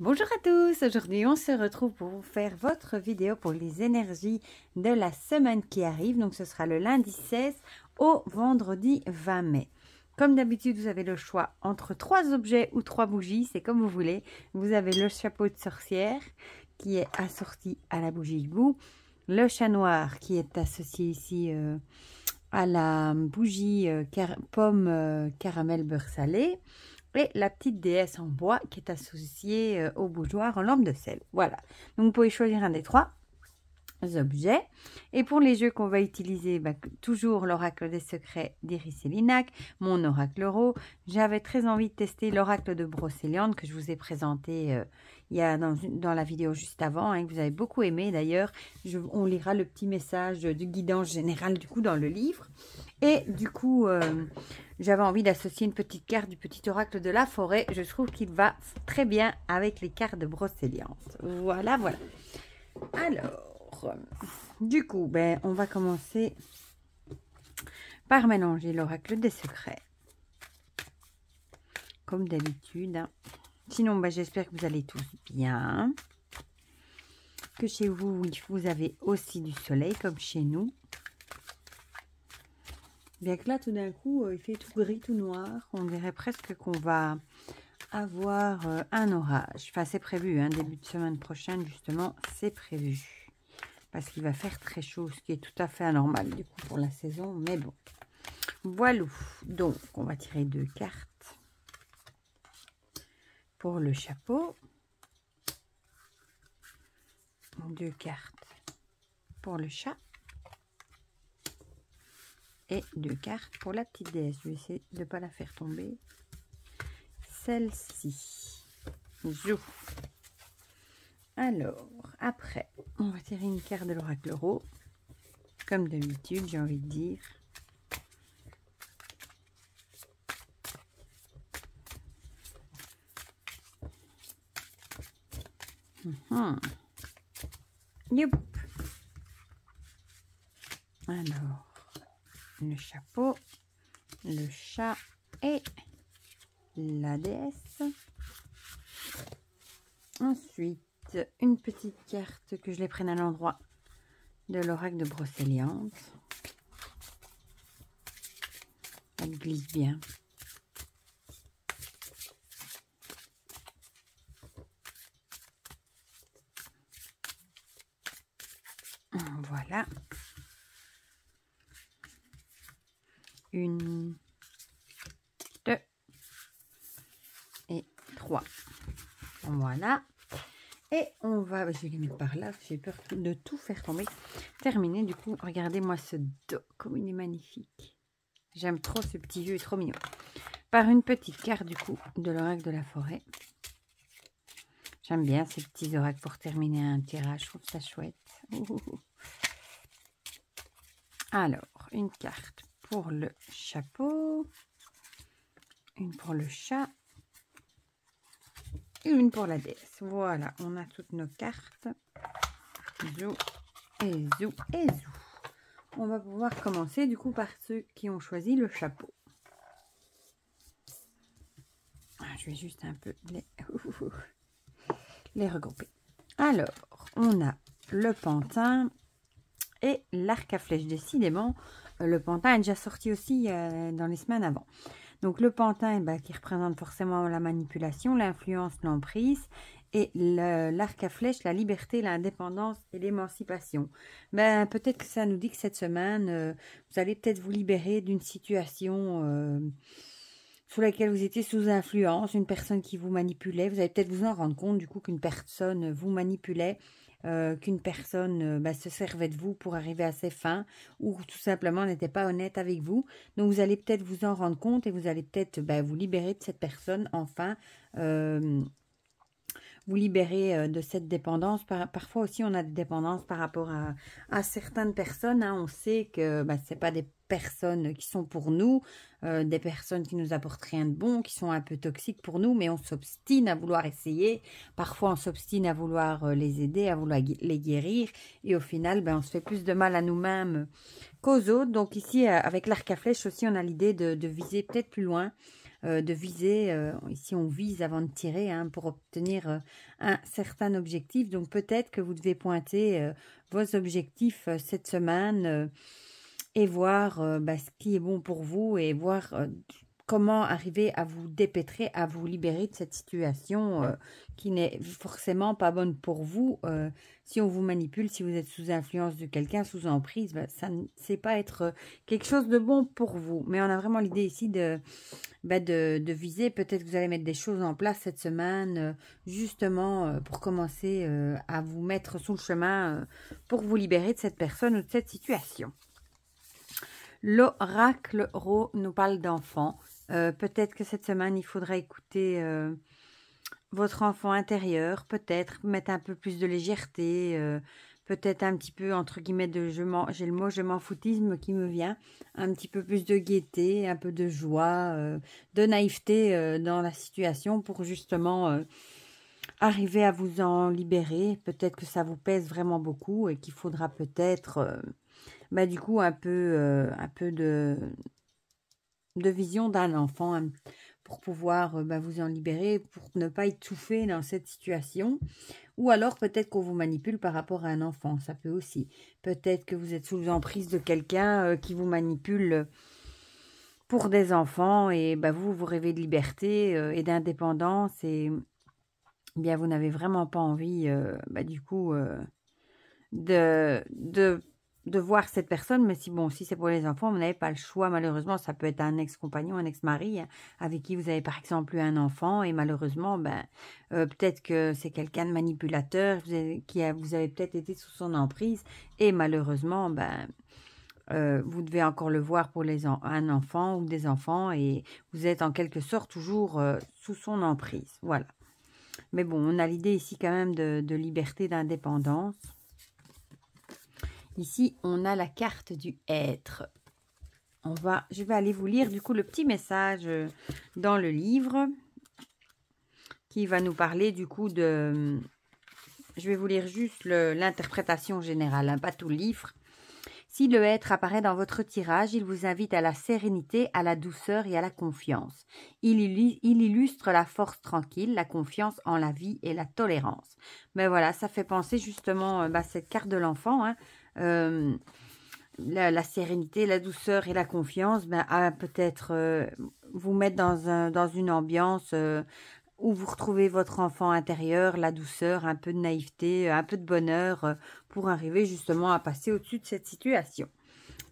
Bonjour à tous, aujourd'hui on se retrouve pour vous faire votre vidéo pour les énergies de la semaine qui arrive. Donc ce sera le lundi 16 au vendredi 20 mai. Comme d'habitude vous avez le choix entre 3 objets ou 3 bougies, c'est comme vous voulez. Vous avez le chapeau de sorcière qui est assorti à la bougie hibou, le chat noir qui est associé ici à la bougie pomme caramel beurre salé. Et la petite déesse en bois qui est associée au bougeoir en lampe de sel. Voilà. Donc, vous pouvez choisir un des 3 objets. Et pour les jeux qu'on va utiliser, toujours l'oracle des secrets d'Iris et Linac, mon oracle Oro. J'avais très envie de tester l'oracle de Brocéliande que je vous ai présenté il y a dans la vidéo juste avant, que vous avez beaucoup aimé d'ailleurs. On lira le petit message de guidance générale du coup dans le livre. Et du coup, j'avais envie d'associer une petite carte du petit oracle de la forêt. Je trouve qu'il va très bien avec les cartes de Brocéliande. Voilà, voilà. Alors, du coup, on va commencer par mélanger l'oracle des secrets. Comme d'habitude. Sinon, j'espère que vous allez tous bien. Que chez vous, vous avez aussi du soleil comme chez nous. Bien que là, tout d'un coup, il fait tout gris, tout noir. On dirait presque qu'on va avoir un orage. Enfin, c'est prévu, début de semaine prochaine, justement, c'est prévu. Parce qu'il va faire très chaud, ce qui est tout à fait anormal, du coup, pour la saison. Mais bon, voilà. Donc, on va tirer 2 cartes pour le chapeau. 2 cartes pour le chat. Et 2 cartes pour la petite déesse. Je vais essayer de ne pas la faire tomber. Celle-ci. Zou. Alors, après, on va tirer une carte de l'oracle Oro. Comme d'habitude, j'ai envie de dire. Youp. Alors, le chapeau, le chat et la déesse. Ensuite, une petite carte que je les prenne à l'endroit de l'oracle de Brocéliande. Elle glisse bien. Voilà. 1, 2 et 3. Voilà. Et on va, je vais les mettre par là, j'ai peur de tout faire tomber. Terminé, du coup, regardez-moi ce dos, comme il est magnifique. J'aime trop ce petit jeu, il est trop mignon. Par une petite carte, du coup, de l'oracle de la forêt. J'aime bien ces petits oracles pour terminer un tirage, je trouve ça chouette. Alors, une carte pour le chapeau, une pour le chat, et une pour la déesse. Voilà, on a toutes nos cartes. Zou et zou et zou. On va pouvoir commencer du coup par ceux qui ont choisi le chapeau. Je vais juste un peu les regrouper. Alors, on a le pantin et l'arc à flèche. Décidément, le pantin est déjà sorti aussi dans les semaines avant. Donc, le pantin qui représente forcément la manipulation, l'influence, l'emprise. Et l'arc à flèche, la liberté, l'indépendance et l'émancipation. Peut-être que ça nous dit que cette semaine, vous allez peut-être vous libérer d'une situation sous laquelle vous étiez sous influence, une personne qui vous manipulait. Vous allez peut-être vous en rendre compte du coup qu'une personne vous manipulait, qu'une personne se servait de vous pour arriver à ses fins ou tout simplement n'était pas honnête avec vous. Donc vous allez peut-être vous en rendre compte et vous allez peut-être vous libérer de cette personne enfin. Vous libérer de cette dépendance. Parfois aussi, on a des dépendances par rapport à certaines personnes. On sait que ce n'est pas des personnes qui sont pour nous, des personnes qui nous apportent rien de bon, qui sont un peu toxiques pour nous, mais on s'obstine à vouloir essayer. Parfois, on s'obstine à vouloir les aider, à vouloir les guérir. Et au final, on se fait plus de mal à nous-mêmes qu'aux autres. Donc ici, avec l'arc à flèche aussi, on a l'idée de viser peut-être plus loin. de viser. Ici, on vise avant de tirer hein, pour obtenir un certain objectif. Donc, peut-être que vous devez pointer vos objectifs cette semaine et voir ce qui est bon pour vous et voir comment arriver à vous dépêtrer, à vous libérer de cette situation qui n'est forcément pas bonne pour vous. Si on vous manipule, si vous êtes sous influence de quelqu'un, sous emprise, ça ne sait pas être quelque chose de bon pour vous. Mais on a vraiment l'idée ici de viser. Peut-être que vous allez mettre des choses en place cette semaine, justement pour commencer à vous mettre sur le chemin pour vous libérer de cette personne ou de cette situation. L'oracle Ro nous parle d'enfants. Peut-être que cette semaine, il faudra écouter votre enfant intérieur, peut-être mettre un peu plus de légèreté, peut-être un petit peu, entre guillemets, j'ai le mot je m'en foutisme qui me vient, un petit peu plus de gaieté, un peu de joie, de naïveté dans la situation pour justement arriver à vous en libérer. Peut-être que ça vous pèse vraiment beaucoup et qu'il faudra peut-être, du coup, un peu de vision d'un enfant hein, pour pouvoir vous en libérer, pour ne pas étouffer dans cette situation. Ou alors peut-être qu'on vous manipule par rapport à un enfant, ça peut aussi. Peut-être que vous êtes sous l'emprise de quelqu'un qui vous manipule pour des enfants et vous rêvez de liberté et d'indépendance et bien vous n'avez vraiment pas envie du coup de voir cette personne, mais si c'est pour les enfants, vous n'avez pas le choix, malheureusement, ça peut être un ex-compagnon, un ex-mari, hein, avec qui vous avez par exemple eu un enfant, et malheureusement, peut-être que c'est quelqu'un de manipulateur, vous avez peut-être été sous son emprise, et malheureusement, vous devez encore le voir pour un enfant ou des enfants, et vous êtes en quelque sorte toujours sous son emprise, voilà. Mais bon, on a l'idée ici quand même de liberté, d'indépendance. Ici, on a la carte du être. Je vais aller vous lire du coup le petit message dans le livre qui va nous parler du coup de... Je vais vous lire juste l'interprétation générale, hein, pas tout le livre. Si le être apparaît dans votre tirage, il vous invite à la sérénité, à la douceur et à la confiance. Il illustre la force tranquille, la confiance en la vie et la tolérance. Mais voilà, ça fait penser justement cette carte de l'enfant, hein, la sérénité, la douceur et la confiance, à peut-être vous mettre dans une ambiance où vous retrouvez votre enfant intérieur, la douceur, un peu de naïveté, un peu de bonheur pour arriver justement à passer au-dessus de cette situation.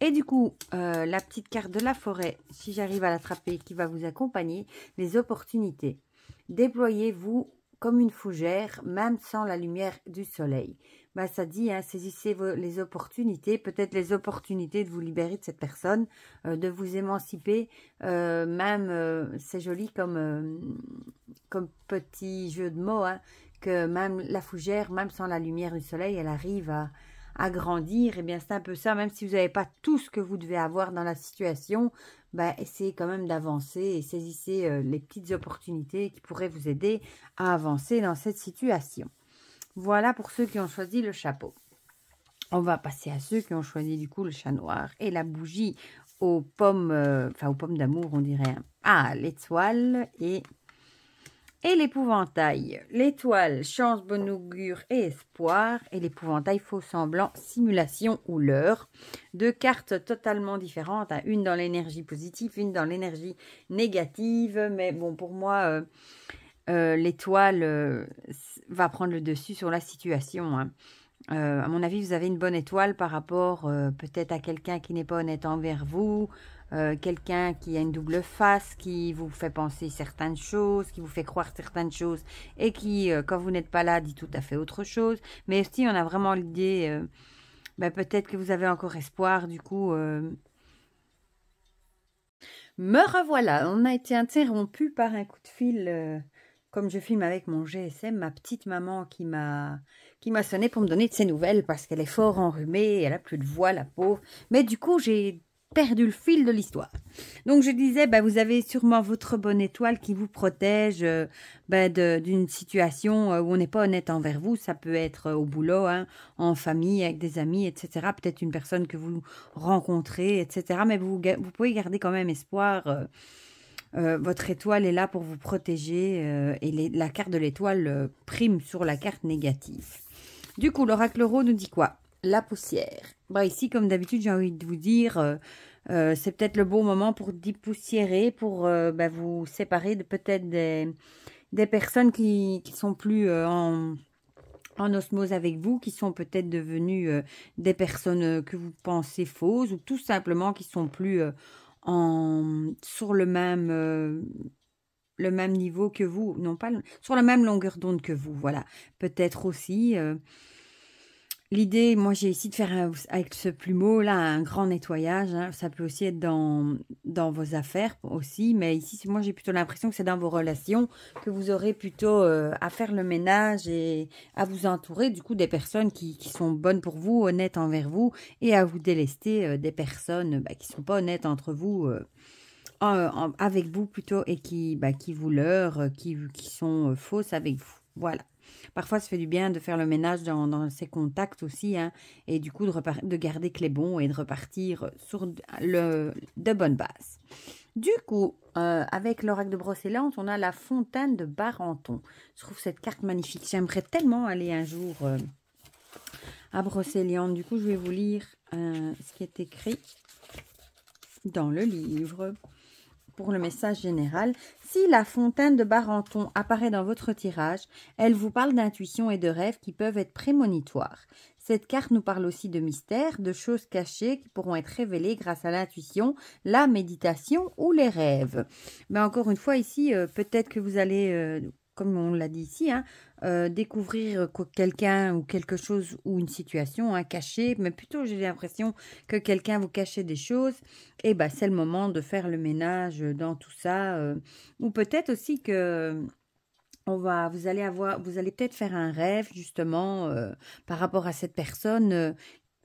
Et du coup, la petite carte de la forêt, si j'arrive à l'attraper, qui va vous accompagner, les opportunités. Déployez-vous comme une fougère, même sans la lumière du soleil. Ça dit, hein, saisissez les opportunités, peut-être les opportunités de vous libérer de cette personne, de vous émanciper, même, c'est joli comme petit jeu de mots, hein, que même la fougère, même sans la lumière du soleil, elle arrive à grandir. Et bien, c'est un peu ça, même si vous n'avez pas tout ce que vous devez avoir dans la situation, essayez quand même d'avancer et saisissez les petites opportunités qui pourraient vous aider à avancer dans cette situation. Voilà pour ceux qui ont choisi le chapeau. On va passer à ceux qui ont choisi du coup le chat noir et la bougie aux pommes, aux pommes d'amour, on dirait. Ah, l'étoile et l'épouvantail. L'étoile, chance, bon augure et espoir. Et l'épouvantail, faux semblant, simulation ou leurre. Deux cartes totalement différentes. Hein. Une dans l'énergie positive, une dans l'énergie négative. Mais bon, pour moi, l'étoile va prendre le dessus sur la situation. Hein. À mon avis, vous avez une bonne étoile par rapport peut-être à quelqu'un qui n'est pas honnête envers vous, quelqu'un qui a une double face, qui vous fait penser certaines choses, qui vous fait croire certaines choses et qui, quand vous n'êtes pas là, dit tout à fait autre chose. Mais aussi, on a vraiment l'idée, peut-être que vous avez encore espoir, du coup... Me revoilà, on a été interrompu par un coup de fil... Comme je filme avec mon GSM, ma petite maman qui m'a sonné pour me donner de ses nouvelles parce qu'elle est fort enrhumée, elle a plus de voix, la pauvre. Mais du coup, j'ai perdu le fil de l'histoire. Donc, je disais, vous avez sûrement votre bonne étoile qui vous protège d'une situation où on n'est pas honnête envers vous. Ça peut être au boulot, hein, en famille, avec des amis, etc. Peut-être une personne que vous rencontrez, etc. Mais vous pouvez garder quand même espoir votre étoile est là pour vous protéger et la carte de l'étoile prime sur la carte négative. Du coup, l'oracle Euro nous dit quoi? La poussière. Bah, ici, comme d'habitude, j'ai envie de vous dire, c'est peut-être le bon moment pour dépoussiérer, pour vous séparer de peut-être des personnes qui sont plus en osmose avec vous, qui sont peut-être devenues des personnes que vous pensez fausses, ou tout simplement qui sont plus sur le même niveau que vous, non pas sur la même longueur d'onde que vous, voilà. Peut-être aussi... l'idée, moi j'ai ici de faire avec ce plumeau là un grand nettoyage, hein. Ça peut aussi être dans vos affaires aussi, mais ici moi j'ai plutôt l'impression que c'est dans vos relations que vous aurez plutôt à faire le ménage et à vous entourer du coup des personnes qui sont bonnes pour vous, honnêtes envers vous, et à vous délester des personnes qui ne sont pas honnêtes entre vous, avec vous plutôt, et qui vous leurrent, qui sont fausses avec vous. Voilà. Parfois, ça fait du bien de faire le ménage dans ces contacts aussi, hein, et du coup de garder que les bons et de repartir sur de bonnes bases. Du coup, avec l'oracle de Brocéliande, on a la fontaine de Barenton. Je trouve cette carte magnifique. J'aimerais tellement aller un jour à Brocéliande. Du coup, je vais vous lire ce qui est écrit dans le livre. Pour le message général, si la fontaine de Barenton apparaît dans votre tirage, elle vous parle d'intuition et de rêves qui peuvent être prémonitoires. Cette carte nous parle aussi de mystères, de choses cachées qui pourront être révélées grâce à l'intuition, la méditation ou les rêves. Mais encore une fois ici, peut-être que vous allez... comme on l'a dit ici, hein, découvrir quelqu'un ou quelque chose ou une situation cachée, mais plutôt j'ai l'impression que quelqu'un vous cachait des choses, et c'est le moment de faire le ménage dans tout ça, ou peut-être aussi que vous allez peut-être faire un rêve justement par rapport à cette personne.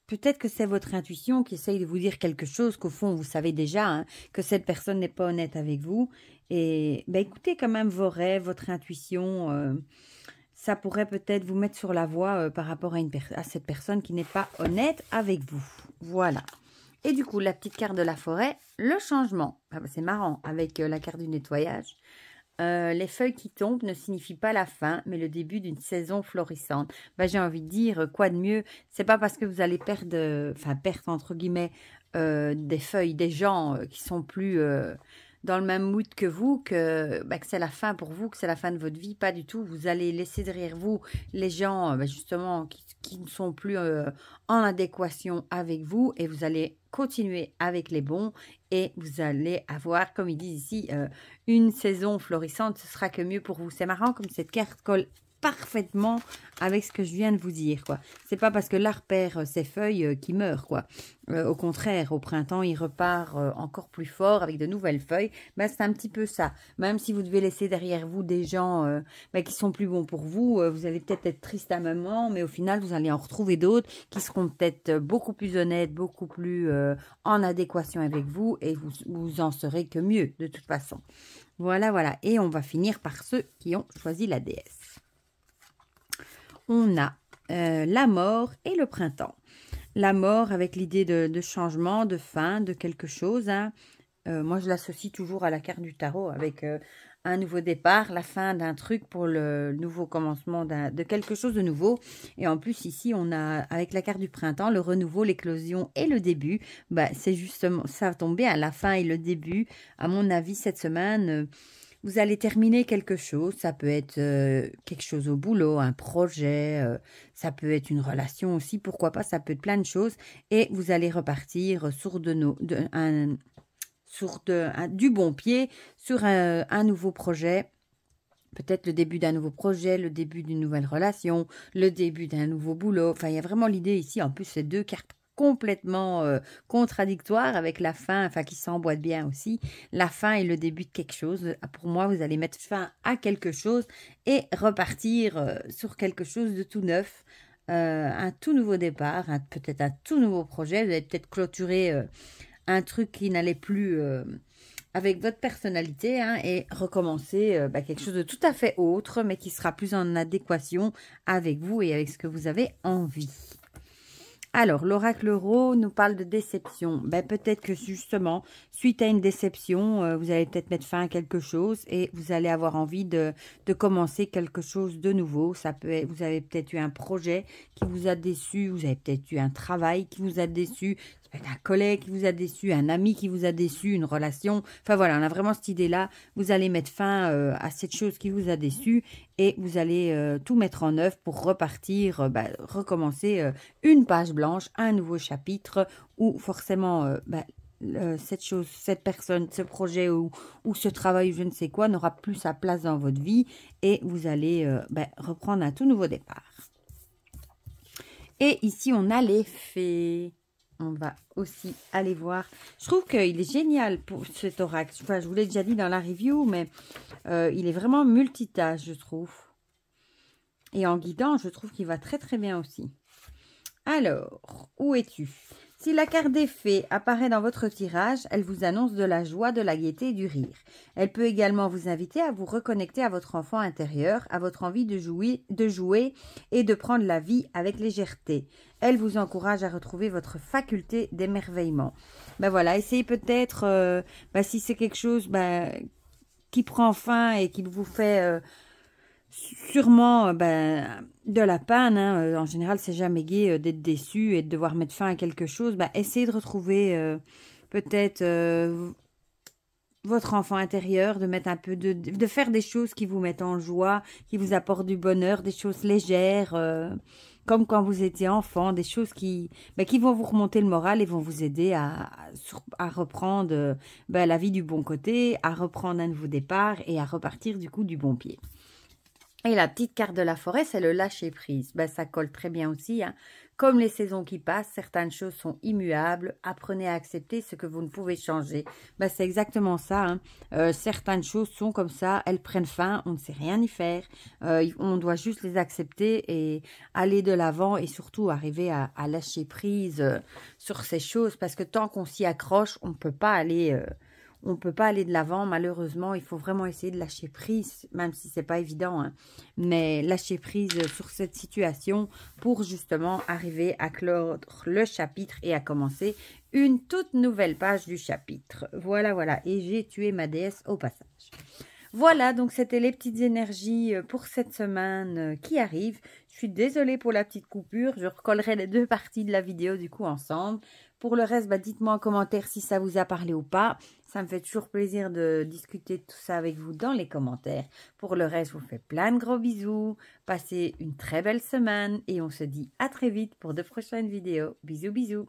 Peut-être que c'est votre intuition qui essaye de vous dire quelque chose qu'au fond, vous savez déjà, hein, que cette personne n'est pas honnête avec vous. Et écoutez quand même vos rêves, votre intuition. Ça pourrait peut-être vous mettre sur la voie par rapport à cette personne qui n'est pas honnête avec vous. Voilà. Et du coup, la petite carte de la forêt, le changement. C'est marrant, avec la carte du nettoyage. Les feuilles qui tombent ne signifient pas la fin, mais le début d'une saison florissante. J'ai envie de dire, quoi de mieux? C'est pas parce que vous allez perdre entre guillemets, des feuilles, des gens qui sont plus dans le même mood que vous, que c'est la fin pour vous, que c'est la fin de votre vie. Pas du tout. Vous allez laisser derrière vous les gens justement qui ne sont plus en adéquation avec vous, et vous allez continuer avec les bons, et vous allez avoir, comme ils disent ici, une saison florissante. Ce sera que mieux pour vous. C'est marrant comme cette carte colle parfaitement avec ce que je viens de vous dire, quoi. C'est pas parce que l'arbre perd ses feuilles qu'il meurt, quoi. Au contraire, au printemps, il repart encore plus fort avec de nouvelles feuilles. C'est un petit peu ça. Même si vous devez laisser derrière vous des gens qui sont plus bons pour vous, vous allez peut-être être triste à un moment, mais au final, vous allez en retrouver d'autres qui seront peut-être beaucoup plus honnêtes, beaucoup plus en adéquation avec vous, et vous en serez que mieux, de toute façon. Voilà, voilà. Et on va finir par ceux qui ont choisi la déesse. On a la mort et le printemps. La mort avec l'idée de changement, de fin, de quelque chose. Hein. Moi, je l'associe toujours à la carte du tarot avec un nouveau départ, la fin d'un truc pour le nouveau commencement de quelque chose de nouveau. Et en plus, ici, on a, avec la carte du printemps, le renouveau, l'éclosion et le début. C'est justement, ça tombe bien, la fin et le début. À mon avis, cette semaine... vous allez terminer quelque chose, ça peut être quelque chose au boulot, un projet, ça peut être une relation aussi, pourquoi pas, ça peut être plein de choses. Et vous allez repartir sur du bon pied, sur un nouveau projet. Peut-être le début d'un nouveau projet, le début d'une nouvelle relation, le début d'un nouveau boulot. Enfin, il y a vraiment l'idée ici, en plus, c'est deux cartes complètement contradictoire avec la fin, qui s'emboîte bien aussi, la fin et le début de quelque chose. Pour moi, vous allez mettre fin à quelque chose et repartir sur quelque chose de tout neuf, un tout nouveau départ, peut-être un tout nouveau projet. Vous allez peut-être clôturer un truc qui n'allait plus avec votre personnalité, et recommencer quelque chose de tout à fait autre, mais qui sera plus en adéquation avec vous et avec ce que vous avez envie. Alors, l'oracle Euro nous parle de déception. Ben, peut-être que justement, suite à une déception, vous allez peut-être mettre fin à quelque chose et vous allez avoir envie de commencer quelque chose de nouveau. Ça peut être, vous avez peut-être eu un projet qui vous a déçu, vous avez peut-être eu un travail qui vous a déçu, ça peut être un collègue qui vous a déçu, un ami qui vous a déçu, une relation. Enfin voilà, on a vraiment cette idée-là. Vous allez mettre fin à cette chose qui vous a déçu et vous allez tout mettre en œuvre pour repartir, recommencer une page blanche, un nouveau chapitre où forcément cette chose, cette personne, ce projet ou ce travail, je ne sais quoi, n'aura plus sa place dans votre vie et vous allez reprendre un tout nouveau départ. Et ici, on a les fées. On va aussi aller voir. Je trouve qu'il est génial pour cet oracle. Enfin, je vous l'ai déjà dit dans la review, mais il est vraiment multitâche, je trouve. Et en guidant, je trouve qu'il va très très bien aussi. Alors, où es-tu? Si la carte des fées apparaît dans votre tirage, elle vous annonce de la joie, de la gaieté et du rire. Elle peut également vous inviter à vous reconnecter à votre enfant intérieur, à votre envie de jouer et de prendre la vie avec légèreté. Elle vous encourage à retrouver votre faculté d'émerveillement. Ben voilà, essayez peut-être, si c'est quelque chose qui prend fin et qui vous fait... sûrement de la peine, hein. En général c'est jamais gai d'être déçu et de devoir mettre fin à quelque chose. Essayez de retrouver peut-être votre enfant intérieur, de mettre un peu de faire des choses qui vous mettent en joie, qui vous apportent du bonheur, des choses légères, comme quand vous étiez enfant, des choses qui vont vous remonter le moral et vont vous aider à reprendre la vie du bon côté, à reprendre un nouveau départ et à repartir du coup du bon pied. Et la petite carte de la forêt, c'est le lâcher prise. Ça colle très bien aussi, hein. Comme les saisons qui passent, certaines choses sont immuables. Apprenez à accepter ce que vous ne pouvez changer. C'est exactement ça, hein. Certaines choses sont comme ça, elles prennent fin, on ne sait rien y faire. On doit juste les accepter et aller de l'avant et surtout arriver à lâcher prise sur ces choses. Parce que tant qu'on s'y accroche, on ne peut pas aller... on ne peut pas aller de l'avant, malheureusement. Il faut vraiment essayer de lâcher prise, même si ce n'est pas évident, hein. Mais lâcher prise sur cette situation pour justement arriver à clore le chapitre et à commencer une toute nouvelle page du chapitre. Voilà, voilà. Et j'ai tué ma déesse au passage. Voilà, donc c'était les petites énergies pour cette semaine qui arrive. Je suis désolée pour la petite coupure. Je recollerai les deux parties de la vidéo du coup ensemble. Pour le reste, dites-moi en commentaire si ça vous a parlé ou pas. Ça me fait toujours plaisir de discuter de tout ça avec vous dans les commentaires. Pour le reste, je vous fais plein de gros bisous. Passez une très belle semaine et on se dit à très vite pour de prochaines vidéos. Bisous, bisous.